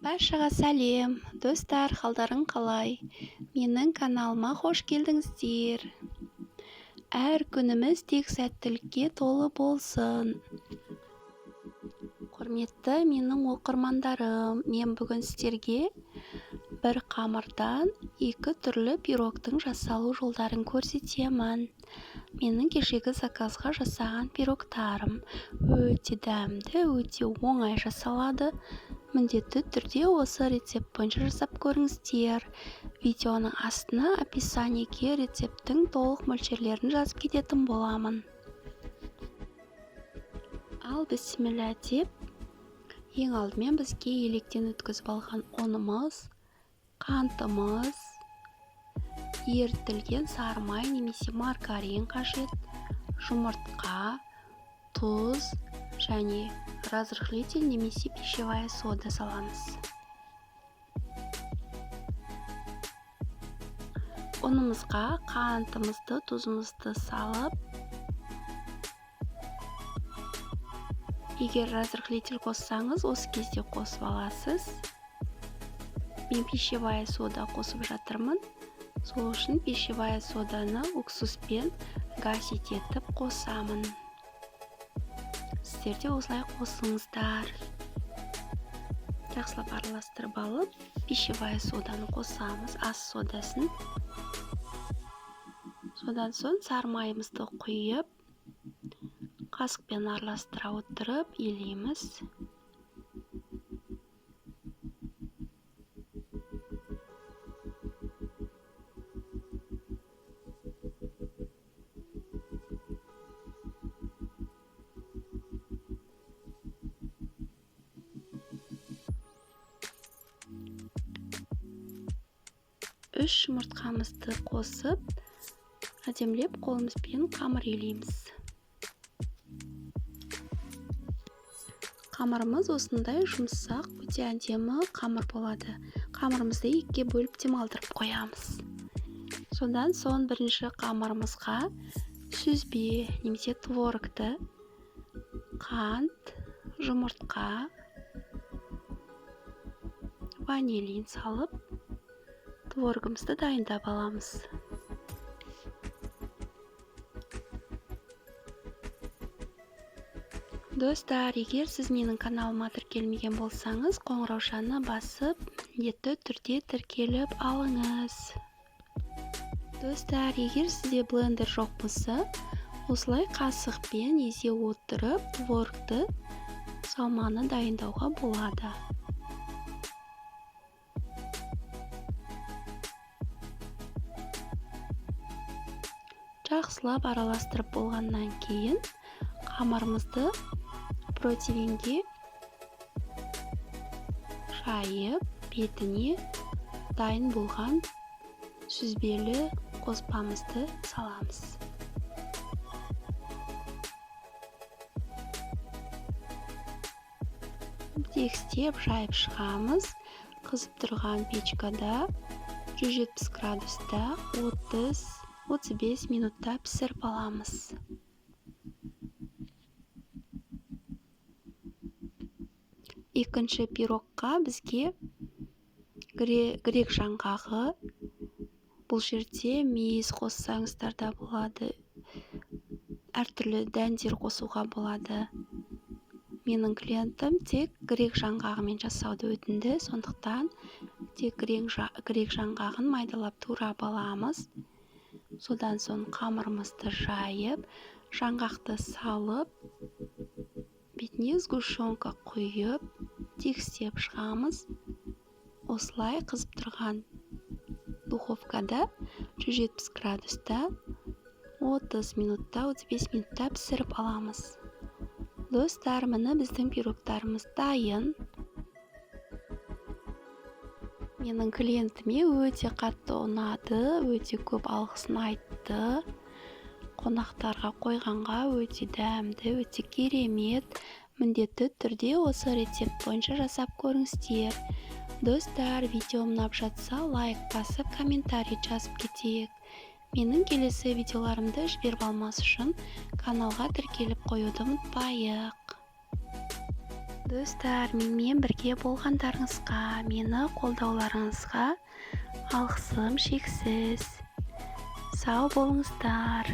Баршаға сәлем, достар, қалдарың қалай? Менің каналыма қош келдіңіздер. Әр күніміз тек сәттілікке толы болсын. Құрметті менің оқырмандарым, мен бүгін сіздерге бір қамырдан екі түрлі пирогтың жасалу жолдарын көрсетемін. Менің кешегі заказға жасаған пирогтарым өте дәмді, өте оңай жасалады. Міндетті түрде осы рецепт бойынша жасап көріңіздер. Видеоның астына описаниеге рецепттің толық мөлшерлерін жазып кететін боламын. Ал бісміллә деп, ең алдымен бізге електен өткізіп алған ұнымыз, қантымыз, ерітілген сары май немесе маргарин қажет, жұмыртқа, тұз және разрыхлитель немесе пищевая сода саламыз. Ұнымызға қантымызды, тұзымызды салып, егер разрыхлитель қоссаңыз, осы кезде қосып аласыз. Мен пищевая сода қосып жатырмын. Сол үшін пищевая соданы уксуспен гасить етіп қосамын. Сіздер де осылай қосыңыздар. Жақсылап араластырып алып, пищевая соданы қосамыз, ас содасын. Содан соң сары майымызды құйып, қасықпен араластыра отырып, елейміз. Үш жұмыртқамызды қосып, әдемілеп қолымызбен қамыр елейміз. Қамырымыз осындай жұмсақ, өте әдемі қамыр болады. Қамырымызды екіге бөліп демалдырып қоямыз. Содан соң бірінші қамырымызға сүзбе немесе творогты, қант, жұмыртқа, ванилин салып, творогымызды дайындап аламыз. Достар, егер сіз менің каналыма тіркелмеген болсаңыз, қоңыраушаны басып, міндетті түрде тіркеліп алыңыз. Достар, егер сізде блендер жоқ болса, осылай қасықпен езе отырып, творогты салманы дайындауға болады. Жақсылап араластырып болғаннан кейін, қамырымызды противенге жайып, бетіне дайын болған сүзбелі қоспамызды саламыз. Тегістеп жайып шығамыз. Қызып тұрған печкада 170 градуста 30-35 минутта пісіріп аламыз. Екінші пирогқа бізге грек жаңғағы, бұл жерде мейіз қоссаңыздар да болады, әртүрлі дәндер қосуға болады. Менің клиентім тек грек жаңғағымен жасауды өтінді, сондықтан тек грек жаңғағын майдалап турап аламыз. Содан соң қамырымызды жайып, жаңғақты салып, бетіне сгущенка құйып, тегістеп шығамыз. Осылай қызып тұрған духовкада 170 градуста 30 минутта, 35 минутта пісіріп аламыз. Достар, міне біздің пирогтарымыз дайын. Менің клиентіме өте қатты ұнады, өте көп алғысын айтты. Қонақтарға қойғанға өте дәмді, өте керемет. Міндетті түрде осы рецепт бойынша жасап көріңіздер. Достар, видео ұнап жатса, лайк басып, комментарий жазып кетейік. Менің келесі видеоларымды жіберіп алмас үшін каналға тіркеліп қоюды ұмытпайық. Достар, менімен бірге болғандарыңызға, мені қолдауларыңызға алғысым шексіз. Сау болыңыздар.